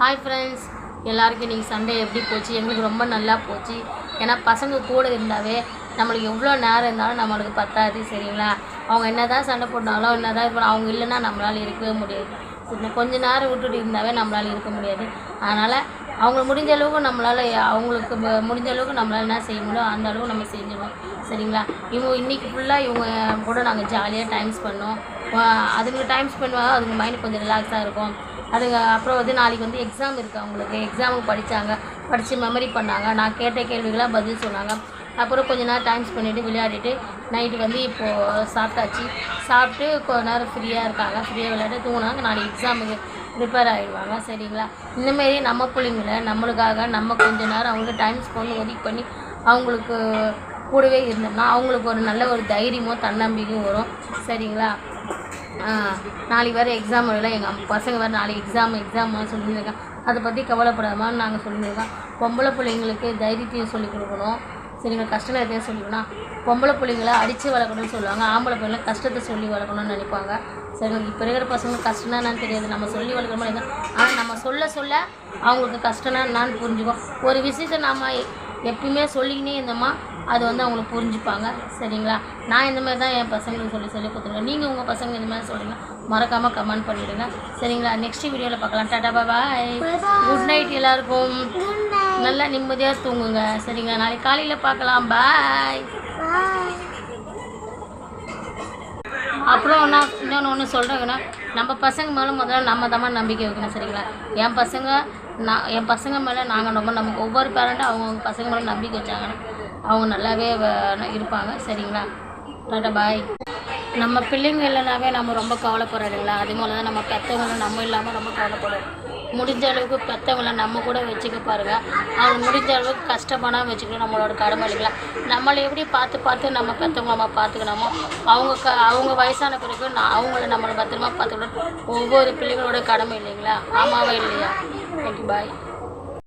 Hi friends, எல்லாருக்கும் இன்றைக்கி Sunday எப்படி போச்சு? எங்களுக்கு ரொம்ப நல்லா போச்சு. ஏன்னா பசங்க கூட இருந்தாவே நம்மளுக்கு எவ்வளோ நேரம் இருந்தாலும் நம்மளுக்கு பத்தாது. சரிங்களா? அவங்க என்ன தான் சண்டை போட்டாலும் என்ன தான் இப்போ அவங்க இல்லைன்னா நம்மளால் இருக்கவே முடியாது. கொஞ்சம் நேரம் விட்டுட்டு இருந்தாவே நம்மளால் இருக்க முடியாது. அதனால் அவங்க முடிஞ்ச அளவுக்கு நம்மளால் அவங்களுக்கு முடிஞ்ச அளவுக்கு நம்மளால் என்ன செய்ய முடியும் அந்த அளவுக்கு நம்ம செஞ்சிடுவோம். சரிங்களா? இவங்க இன்றைக்கி ஃபுல்லாக இவங்க கூட நாங்கள் ஜாலியாக டைம் ஸ்பெண்ட் அதுங்களுக்கு டைம் ஸ்பெண்ட் பண்ணுவாங்க. அதுங்க மைண்ட் கொஞ்சம் ரிலாக்ஸாக இருக்கும். அதுங்க அப்புறம் நாளைக்கு எக்ஸாம் இருக்குது. அவங்களுக்கு எக்ஸாமுக்கு படித்து மெமரி பண்ணாங்க. நான் கேட்ட கேள்விகளாக பதில் சொன்னாங்க. அப்புறம் கொஞ்ச நேரம் டைம் ஸ்பெண்ட் பண்ணிவிட்டு விளையாடிட்டு நைட்டு இப்போது சாப்பிட்டு கொஞ்ச நேரம் ஃப்ரீயாக இருக்காங்க. ஃப்ரீயாக விளையாட்டு தூங்கினாங்க. நாளைக்கு எக்ஸாமுக்கு ப்ரிப்பேர் ஆகிடுவாங்க. சரிங்களா? இந்தமாரி நம்ம பிள்ளைங்கள நம்மளுக்காக நம்ம கொஞ்சம் நேரம் அவங்களுக்கு டைம் ஸ்பெண்ட் ஒதுக்கி பண்ணி அவங்களுக்கு கூடவே இருந்தோம்னா அவங்களுக்கு ஒரு நல்ல ஒரு தைரியமும் தன்னம்பிக்கையும் வரும். சரிங்களா? நாளைக்கு வேறு எக்ஸாம் வரல. எங்கள் பசங்க வேறு நாளைக்கு எக்ஸாம் சொல்லியிருக்கேன். அதை பற்றி கவலைப்படாமல் நாங்கள் சொல்லியிருக்கோம். பொம்பளை பிள்ளைங்களுக்கு தைரியத்தையும் சொல்லிக் கொடுக்கணும். சரிங்களா? கஷ்டம் எதையும் சொல்லிக்கணும். பொம்பளை பிள்ளைங்கள அடித்து வளர்க்கணும்னு சொல்லுவாங்க. ஆம்பளை பிள்ளைங்கள கஷ்டத்தை சொல்லி வளர்க்கணும்னு நினைப்பாங்க. சரிங்களா? இப்போ இருக்கிற பசங்களுக்கு கஷ்டம்னா என்னன்னு தெரியாது. நம்ம சொல்லி வளர்க்குற மாதிரி தான். ஆனால் நம்ம சொல்ல அவங்களுக்கு கஷ்டம்னா என்னான்னு புரிஞ்சுக்கும். ஒரு விஷயத்தை நம்ம எப்பயுமே சொல்லிக்கினே இருந்தோமா அது அவங்களுக்கு புரிஞ்சுப்பாங்க. சரிங்களா? நான் இந்த மாதிரி தான் என் பசங்களுக்கு சொல்லி கொடுத்துருக்கேன். நீங்கள் உங்கள் பசங்க இந்த மாதிரி சொல்லுங்க, மறக்காமல் கமெண்ட் பண்ணிவிடுங்க. சரிங்களா? நெக்ஸ்ட் வீடியோவில் பார்க்கலாம். டாடா பாய். குட் நைட் எல்லாருக்கும். நல்லா நிம்மதியாக தூங்குங்க. சரிங்களா? நாளைக்கு காலையில் பார்க்கலாம். பாய். அப்புறம் நான் இன்னொன்று சொல்கிறேங்கன்னா, நம்ம பசங்க மேலே முதல்ல நம்ம தான் நம்பிக்கை வைக்கணும். சரிங்களா? என் பசங்க மேலே நாங்கள் ரொம்ப நம்பிக்கை. ஒவ்வொரு பேரண்ட்டும் அவங்கவுங்க பசங்க மேலே நம்பிக்கை வச்சாங்கன்னா அவங்க நல்லாவே இருப்பாங்க. சரிங்களா? டாடா பாய். நம்ம பிள்ளைங்க இல்லைனாவே நம்ம ரொம்ப கவலைப்படுறோம். அதே போல் தான் நம்ம பெற்றவங்கள நம்ம இல்லாமல் ரொம்ப கவலைப்படுறோம். முடிஞ்ச அளவுக்கு பெற்றவங்கள நம்ம கூட வச்சுக்க பாருங்கள். அவங்க முடிஞ்ச அளவுக்கு கஷ்டப்படாமல் வச்சுக்கணும். நம்மளோட கடமை இல்லைங்களா? நம்மளை எப்படி பார்த்து நம்ம பெற்றவங்க நம்ம பார்த்துக்கணுமோ அவங்க வயசான பிறகு அவங்கள நம்மளை பத்திரமா பார்த்துக்கணும். ஒவ்வொரு பிள்ளைங்களோட கடமை இல்லைங்களா? ஆமாவா இல்லையா? தேங்க்யூ. பாய்.